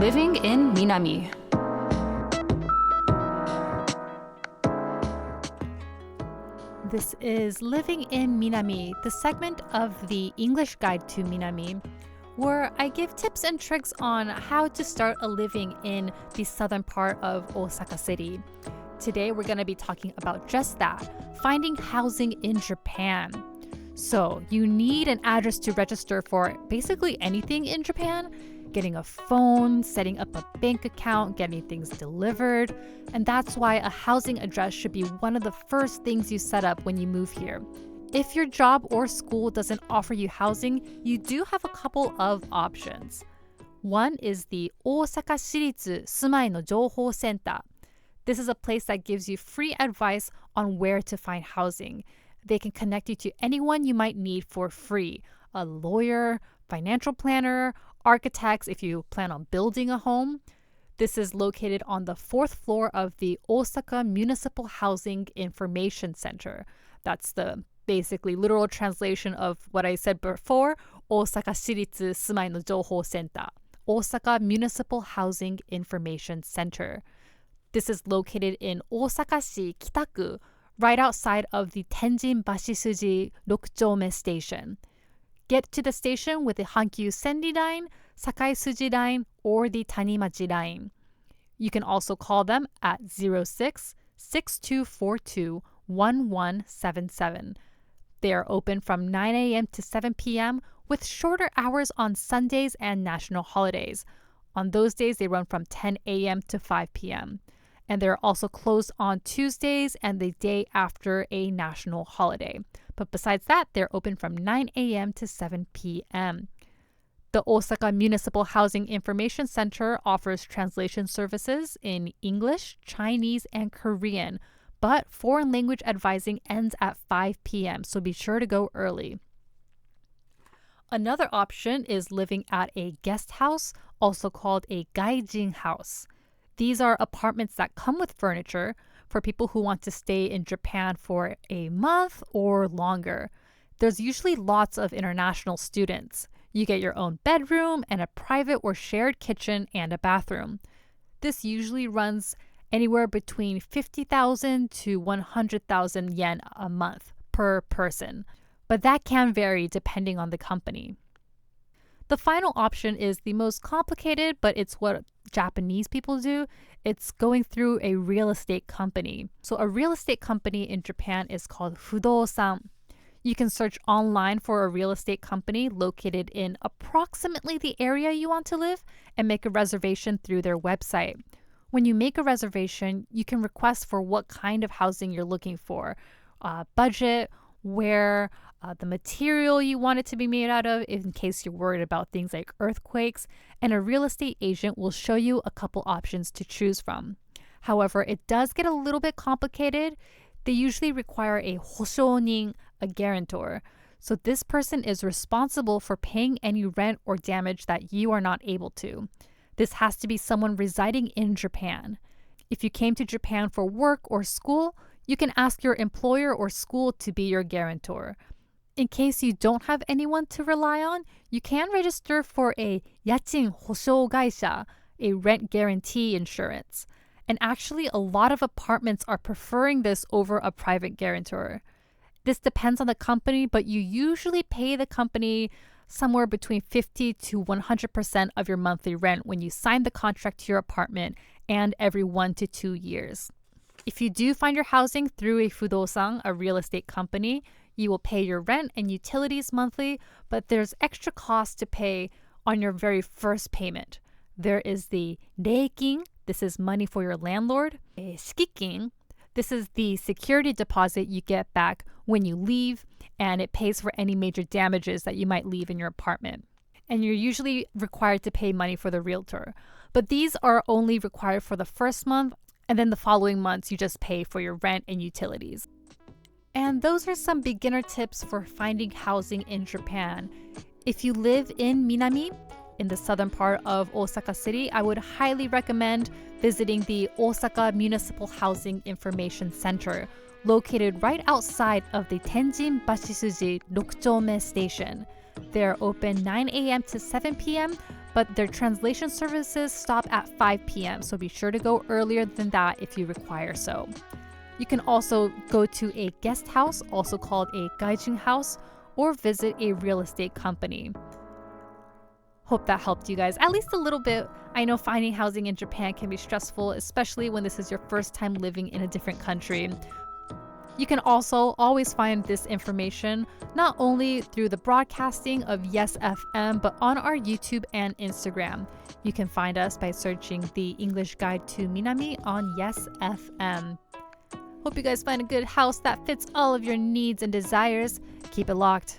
living in Minami. This is Living in Minami, the segment of the English Guide to Minami, where I give tips and tricks on how to start a living in the southern part of Osaka City. Today, we're going to be talking about just that, finding housing in Japan. So, you need an address to register for basically anything in Japan. Getting a phone, setting up a bank account, getting things delivered. And that's why a housing address should be one of the first things you set up when you move here. If your job or school doesn't offer you housing, you do have a couple of options. One is the Osaka Shiritsu Sumai no Jouhou Center. This is a place that gives you free advice on where to find housing. They can connect you to anyone you might need for free. A lawyer, financial planner, architects if you plan on building a home. This is located on the 4th floor of the Osaka Municipal Housing Information Center. That's the basically literal translation of what I said before, Osaka Shiritsu Sumai no Jouhou Center, Osaka Municipal Housing Information Center. This is located in Osaka-shi Kitaku, right outside of the Tenjin Bashisuji Rokuchome station. Get to the station with the Hankyu Senri Line, Sakai Suji Line, or the Tanimachi Line. You can also call them at 06-6242-1177. They are open from 9 a.m. to 7 p.m. with shorter hours on Sundays and national holidays. On those days, they run from 10 a.m. to 5 p.m. And they're also closed on Tuesdays and the day after a national holiday. But besides that, they're open from 9 a.m. to 7 p.m. The Osaka Municipal Housing Information Center offers translation services in English, Chinese, and Korean, but foreign language advising ends at 5 p.m., so be sure to go early. Another option is living at a guest house, also called a gaijin house. These are apartments that come with furniture for people who want to stay in Japan for a month or longer. There's usually lots of international students. You get your own bedroom and a private or shared kitchen and a bathroom. This usually runs anywhere between 50,000 to 100,000 yen a month per person, but that can vary depending on the company. The final option is the most complicated, but it's what Japanese people do. It's going through a real estate company. So a real estate company in Japan is called fudosan. You can search online for a real estate company located in approximately the area you want to live and make a reservation through their website. When you make a reservation, you can request for what kind of housing you're looking for, budget, where, the material you want it to be made out of in case you're worried about things like earthquakes, and a real estate agent will show you a couple options to choose from. However, it does get a little bit complicated. They usually require a hoshonin, a guarantor. So this person is responsible for paying any rent or damage that you are not able to. This has to be someone residing in Japan. If you came to Japan for work or school, you can ask your employer or school to be your guarantor. In case you don't have anyone to rely on, you can register for a yachin hoshou gaisha, a rent guarantee insurance. And actually, a lot of apartments are preferring this over a private guarantor. This depends on the company, but you usually pay the company somewhere between 50 to 100% of your monthly rent when you sign the contract to your apartment and every 1 to 2 years. If you do find your housing through a fudosan, a real estate company, you will pay your rent and utilities monthly, but there's extra cost to pay on your very first payment. There is the reikin, this is money for your landlord. Shikikin, this is the security deposit you get back when you leave, and it pays for any major damages that you might leave in your apartment. And you're usually required to pay money for the realtor. But these are only required for the first month, and then the following months you just pay for your rent and utilities. And those are some beginner tips for finding housing in Japan. If you live in Minami, in the southern part of Osaka City, I would highly recommend visiting the Osaka Municipal Housing Information Center, located right outside of the Tenjin Bashisuji Rokuchome station. They're open 9 a.m. to 7 p.m., but their translation services stop at 5 p.m., so be sure to go earlier than that if you require so. You can also go to a guest house, also called a gaijin house, or visit a real estate company. Hope that helped you guys at least a little bit. I know finding housing in Japan can be stressful, especially when this is your first time living in a different country. You can also always find this information not only through the broadcasting of Yes FM, but on our YouTube and Instagram. You can find us by searching the English Guide to Minami on Yes FM. Hope you guys find a good house that fits all of your needs and desires. Keep it locked.